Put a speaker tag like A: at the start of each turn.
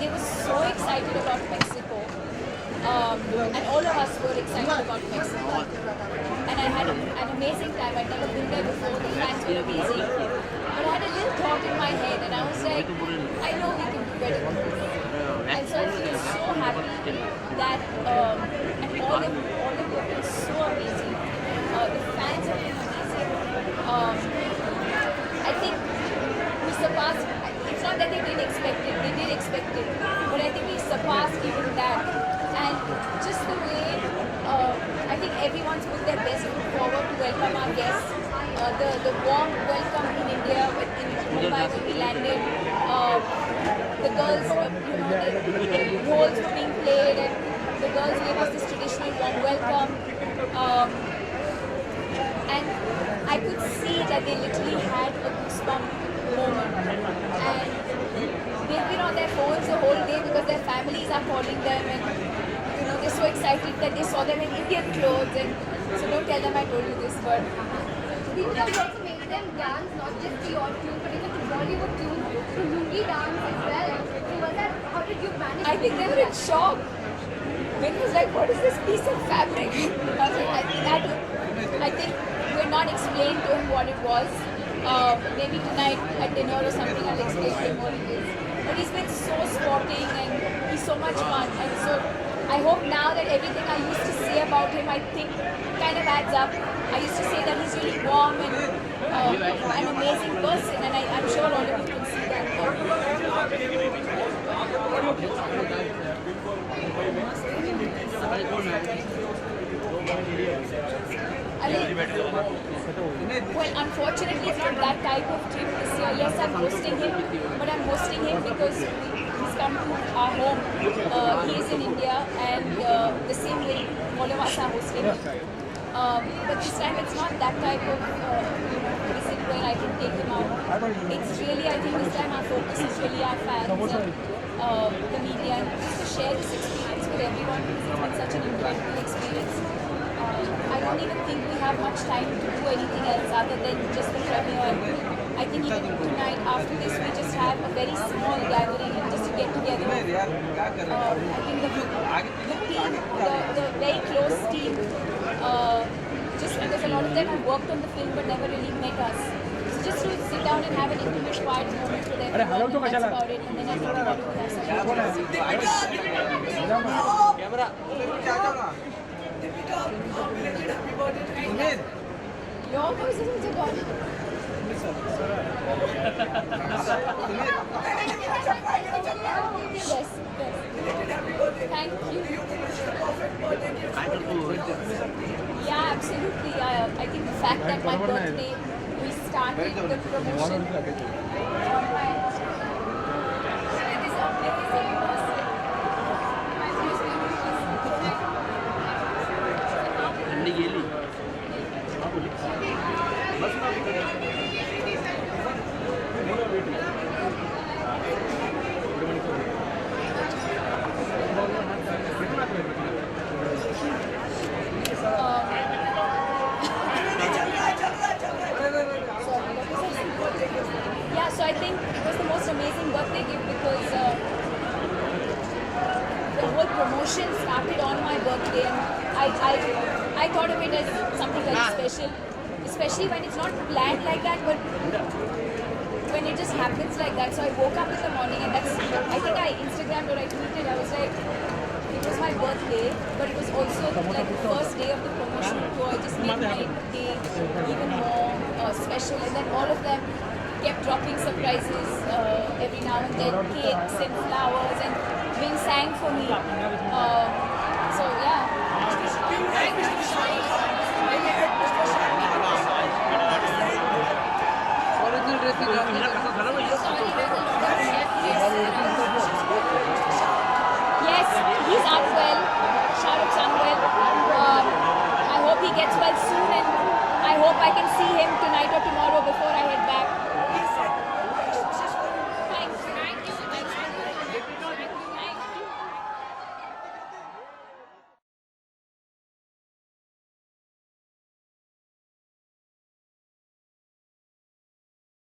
A: they were so excited about Mexico. And all of us were excited about Mexico. And I had an amazing time. I'd never been there before. The fans were amazing. But I had a little thought in my head, and I was like, I know we can do better than this. And so I feel so happy that and all of you have been so amazing. The fans have been amazing. I think we surpassed. It's not that they didn't expect it; they did expect it. But I think we surpassed even that. And just the way I think everyone's put their best foot forward to welcome our guests. The warm welcome in India, in Mumbai when we landed. The girls, the roles were being played, and the girls gave us this traditional warm welcome. And I could see that they literally had a goosebump moment. And they've been on their phones the whole day because their families are calling them, and they're so excited that they saw them in Indian clothes. And so don't tell them I told you this, but
B: Did you also make them dance, not just to your tune, but even to Bollywood tunes, to Lungi dance as well? So was that, how did you manage?
A: I think they were in shock. Vin was like, what is this piece of fabric? I think we're not explained to him what it was. Maybe tonight at dinner or something I'll explain to him what it is. But he's been so sporting and he's so much fun. And so I hope now that everything I used to say about him, I think kind of adds up. I used to say that he's really warm and an amazing person, and I'm sure all of you can see that. I mean, well, unfortunately, it's not that type of trip this year. Yes, I'm hosting him, but I'm hosting him because he's come to our home. He is in India, and the same way all of us are hosting him. But this time it's not that type of visit where I can take him out. It's really, I think this time our focus is really our fans and the media, and just to share this experience with everyone. It's been such an incredible experience. I don't even think we have much time to do anything else other than just the premiere. I think even tonight after this we just have a very small gathering and just to get together. I think the team, the very close team, just because a lot of them have worked on the film but never really met us. So just to sit down and have an intimate, quiet moment with everyone, and that's about it. And then I think your voice isn't so good. Yes. Thank you. Yeah, absolutely. I think the fact that my birthday, we started the promotion on my this amazing person. Yeah, so I think it was the most amazing birthday gift because the whole promotion started on my birthday, and I thought of it as something very special, especially when it's not planned like that, but when it just happens like that. So I woke up in the morning, and that's, I think I Instagrammed or I tweeted, I was like, it was my birthday, but it was also like the first day of the promotion tour. It just made my day even more special, and then all of them kept dropping surprises every now and then, cakes and flowers, and Vin sang for me. So yeah. Yes, he's unwell. Shah Rukh's unwell. I hope he gets well soon, and I hope I can see him tonight or tomorrow before I head back.